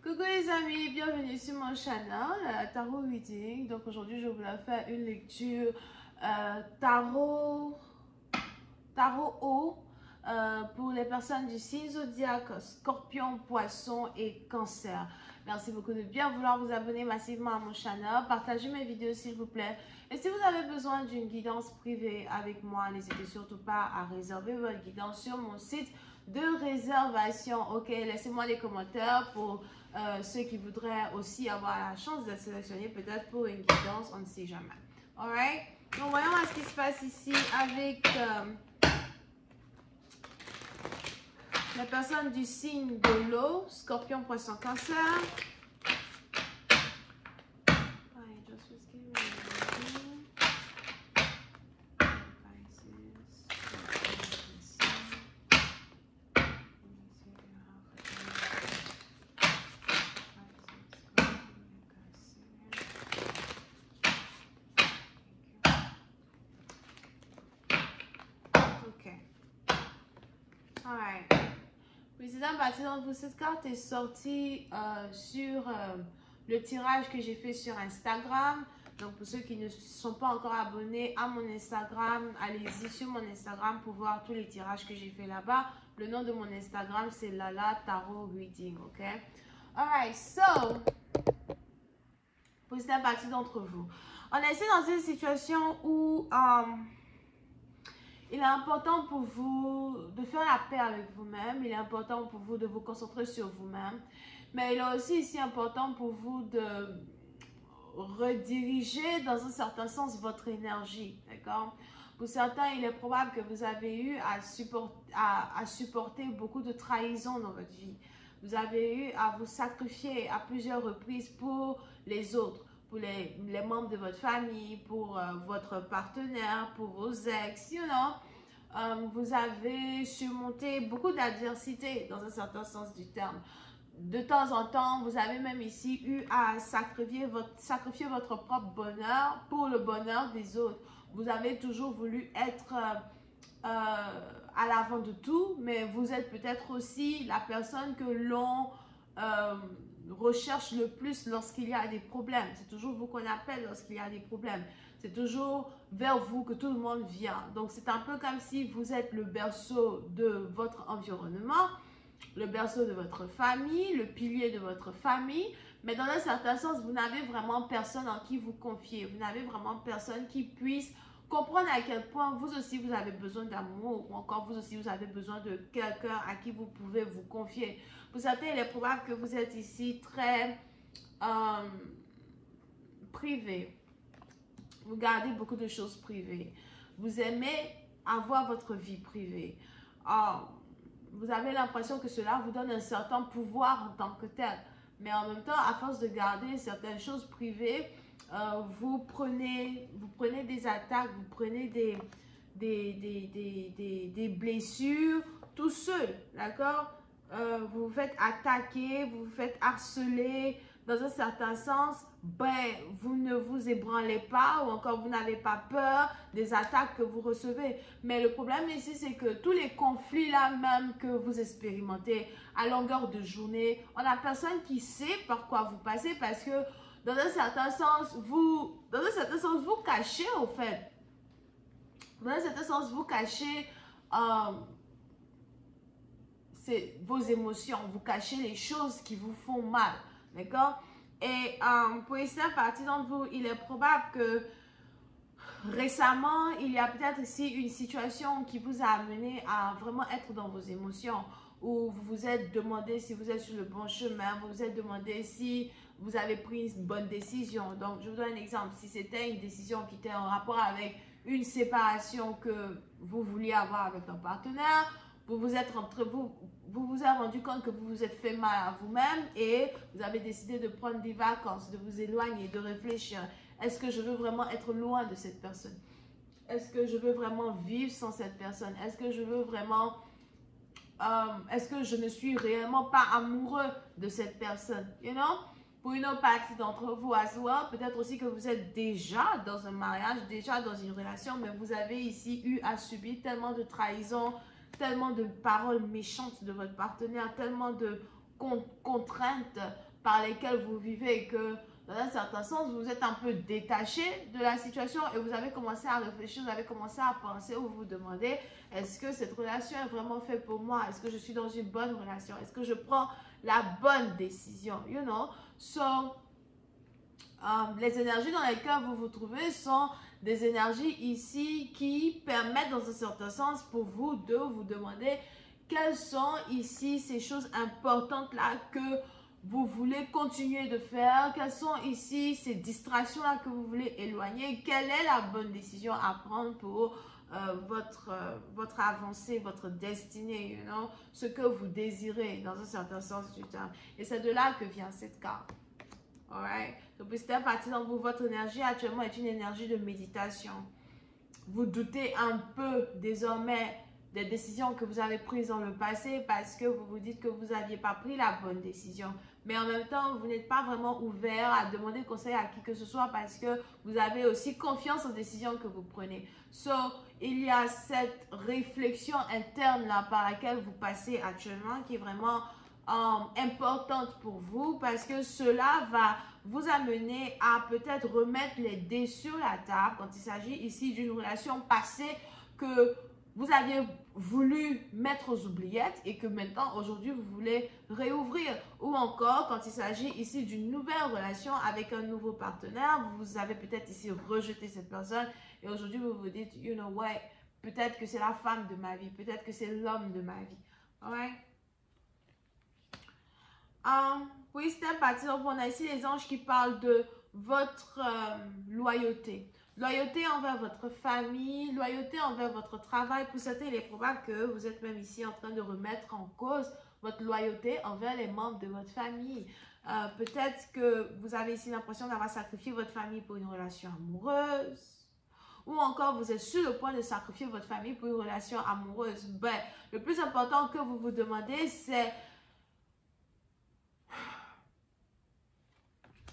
Coucou les amis, bienvenue sur mon channel Tarot Reading. Donc aujourd'hui je voulais faire une lecture tarot haut pour les personnes du signe zodiaque Scorpion, Poisson et Cancer. Merci beaucoup de bien vouloir vous abonner massivement à mon channel, partagez mes vidéos s'il vous plaît. Et si vous avez besoin d'une guidance privée avec moi, n'hésitez surtout pas à réserver votre guidance sur mon site de réservation. Ok, laissez-moi les commentaires pour ceux qui voudraient aussi avoir la chance d'être sélectionnés peut-être pour une guidance, on ne sait jamais. Alright, donc voyons ce qui se passe ici avec les personnes du signe de l'eau, Scorpion, Poisson, Cancer. Alright. Président parti d'entre vous, cette carte est sortie sur le tirage que j'ai fait sur Instagram. Donc pour ceux qui ne sont pas encore abonnés à mon Instagram, allez-y sur mon Instagram pour voir tous les tirages que j'ai fait là-bas. Le nom de mon Instagram c'est Lala Tarot Reading, ok? Alright, so président parti d'entre vous, on est ici dans une situation où il est important pour vous de faire la paix avec vous-même. Il est important pour vous de vous concentrer sur vous-même. Mais il est aussi ici important pour vous de rediriger dans un certain sens votre énergie. D'accord? Pour certains, il est probable que vous avez eu à supporter beaucoup de trahison dans votre vie. Vous avez eu à vous sacrifier à plusieurs reprises pour les autres, pour les membres de votre famille, pour votre partenaire, pour vos ex, you know. Vous avez surmonté beaucoup d'adversité dans un certain sens du terme. De temps en temps, vous avez même ici eu à sacrifier votre propre bonheur pour le bonheur des autres. Vous avez toujours voulu être à l'avant de tout, mais vous êtes peut-être aussi la personne que l'on recherche le plus lorsqu'il y a des problèmes. C'est toujours vous qu'on appelle lorsqu'il y a des problèmes. C'est toujours vers vous que tout le monde vient. Donc, c'est un peu comme si vous êtes le berceau de votre environnement, le berceau de votre famille, le pilier de votre famille. Mais dans un certain sens, vous n'avez vraiment personne en qui vous confier. Vous n'avez vraiment personne qui puisse comprendre à quel point vous aussi, vous avez besoin d'amour, ou encore vous aussi, vous avez besoin de quelqu'un à qui vous pouvez vous confier. Pour certains, il est probable que vous êtes ici très privé. Vous gardez beaucoup de choses privées. Vous aimez avoir votre vie privée. Vous avez l'impression que cela vous donne un certain pouvoir en tant que tel. Mais en même temps, à force de garder certaines choses privées, vous prenez des attaques, vous prenez des blessures tout seul, d'accord? Vous vous faites attaquer, vous vous faites harceler. Dans un certain sens, ben, vous ne vous ébranlez pas ou encore vous n'avez pas peur des attaques que vous recevez. Mais le problème ici, c'est que tous les conflits là même que vous expérimentez à longueur de journée, on n'a personne qui sait par quoi vous passez parce que dans un certain sens, vous cachez au fait. Dans un certain sens, vous cachez vos émotions, vous cachez les choses qui vous font mal. D'accord? Et pour certaines parties d'entre vous, il est probable que récemment, il y a peut-être ici une situation qui vous a amené à vraiment être dans vos émotions, où vous vous êtes demandé si vous êtes sur le bon chemin, vous vous êtes demandé si vous avez pris une bonne décision. Donc, je vous donne un exemple. Si c'était une décision qui était en rapport avec une séparation que vous vouliez avoir avec un partenaire, vous vous êtes rendu compte que vous vous êtes fait mal à vous-même et vous avez décidé de prendre des vacances, de vous éloigner, de réfléchir. Est-ce que je veux vraiment être loin de cette personne? Est-ce que je veux vraiment vivre sans cette personne? Est-ce que je veux vraiment... est-ce que je ne suis réellement pas amoureux de cette personne? You know? Pour une autre partie d'entre vous as well, peut-être aussi que vous êtes déjà dans un mariage, déjà dans une relation, mais vous avez ici eu à subir tellement de trahison, tellement de paroles méchantes de votre partenaire, tellement de contraintes par lesquelles vous vivez et que dans un certain sens, vous êtes un peu détaché de la situation et vous avez commencé à réfléchir, vous avez commencé à penser ou vous vous demandez, est-ce que cette relation est vraiment faite pour moi? Est-ce que je suis dans une bonne relation? Est-ce que je prends la bonne décision? You know? So, les énergies dans lesquelles vous vous trouvez sont des énergies ici qui permettent dans un certain sens pour vous de vous demander quelles sont ici ces choses importantes là que vous voulez continuer de faire, quelles sont ici ces distractions là que vous voulez éloigner, quelle est la bonne décision à prendre pour votre avancée, votre destinée, you know, ce que vous désirez dans un certain sens du terme. Et c'est de là que vient cette carte. Alright? Donc, petit à petit dans vous, votre énergie actuellement est une énergie de méditation. Vous doutez un peu désormais des décisions que vous avez prises dans le passé parce que vous vous dites que vous n'aviez pas pris la bonne décision. Mais en même temps, vous n'êtes pas vraiment ouvert à demander conseil à qui que ce soit parce que vous avez aussi confiance aux décisions que vous prenez. So, il y a cette réflexion interne là par laquelle vous passez actuellement qui est vraiment importante pour vous parce que cela va vous amener à peut-être remettre les dés sur la table quand il s'agit ici d'une relation passée que vous aviez voulu mettre aux oubliettes et que maintenant, aujourd'hui, vous voulez réouvrir. Ou encore, quand il s'agit ici d'une nouvelle relation avec un nouveau partenaire, vous avez peut-être ici rejeté cette personne et aujourd'hui, vous vous dites, you know what, peut-être que c'est la femme de ma vie, peut-être que c'est l'homme de ma vie. Alright? Oui, c'est un parti. On a ici les anges qui parlent de votre loyauté. Loyauté envers votre famille, loyauté envers votre travail. Pour certains, il est probable que vous êtes même ici en train de remettre en cause votre loyauté envers les membres de votre famille. Peut-être que vous avez ici l'impression d'avoir sacrifié votre famille pour une relation amoureuse. Ou encore, vous êtes sur le point de sacrifier votre famille pour une relation amoureuse. Ben, le plus important que vous vous demandez, c'est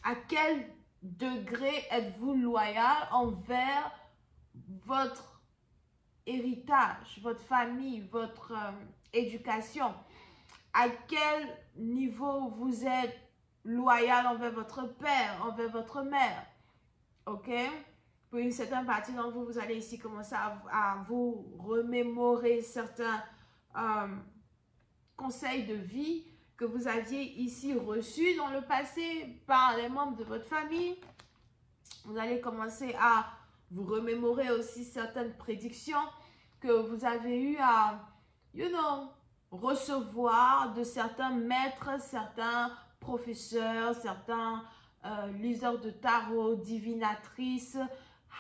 à quel degré êtes-vous loyal envers votre héritage, votre famille, votre éducation? À quel niveau vous êtes loyal envers votre père, envers votre mère? Ok? Pour une certaine partie d'entre vous, vous allez ici commencer à vous remémorer certains conseils de vie que vous aviez ici reçus dans le passé par les membres de votre famille. Vous allez commencer à vous remémorer aussi certaines prédictions que vous avez eu à, you know, recevoir de certains maîtres, certains professeurs, certains liseurs de tarot, divinatrices,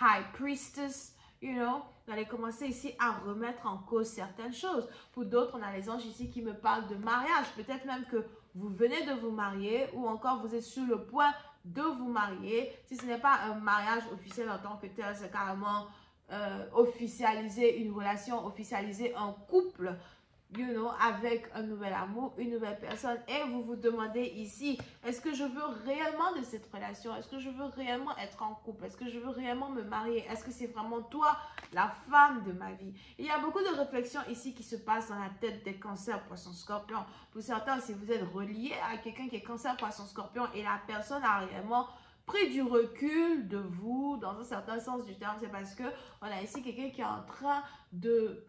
high priestess, you know. Vous allez commencer ici à remettre en cause certaines choses. Pour d'autres, on a les anges ici qui me parlent de mariage. Peut-être même que vous venez de vous marier ou encore vous êtes sur le point de vous marier. Si ce n'est pas un mariage officiel en tant que tel, c'est carrément officialiser une relation, officialiser un couple, you know, avec un nouvel amour, une nouvelle personne. Et vous vous demandez ici, est-ce que je veux réellement de cette relation? Est-ce que je veux réellement être en couple? Est-ce que je veux réellement me marier? Est-ce que c'est vraiment toi, la femme de ma vie? Il y a beaucoup de réflexions ici qui se passent dans la tête des cancers, poissons, scorpions. Pour certains, si vous êtes relié à quelqu'un qui est cancer, poisson, scorpion et la personne a réellement pris du recul de vous, dans un certain sens du terme, c'est parce que on a ici quelqu'un qui est en train de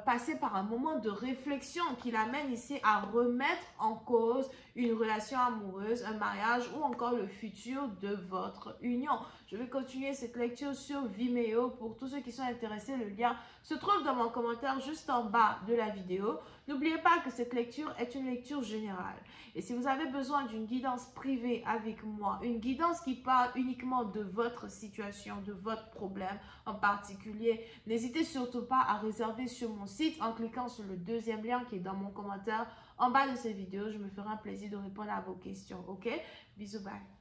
passer par un moment de réflexion qui l'amène ici à remettre en cause une relation amoureuse, un mariage ou encore le futur de votre union. Je vais continuer cette lecture sur Vimeo. Pour tous ceux qui sont intéressés, le lien se trouve dans mon commentaire juste en bas de la vidéo. N'oubliez pas que cette lecture est une lecture générale. Et si vous avez besoin d'une guidance privée avec moi, une guidance qui parle uniquement de votre situation, de votre problème en particulier, n'hésitez surtout pas à réserver sur mon site en cliquant sur le deuxième lien qui est dans mon commentaire en bas de cette vidéo. Je me ferai un plaisir de répondre à vos questions. Ok? Bisous, bye.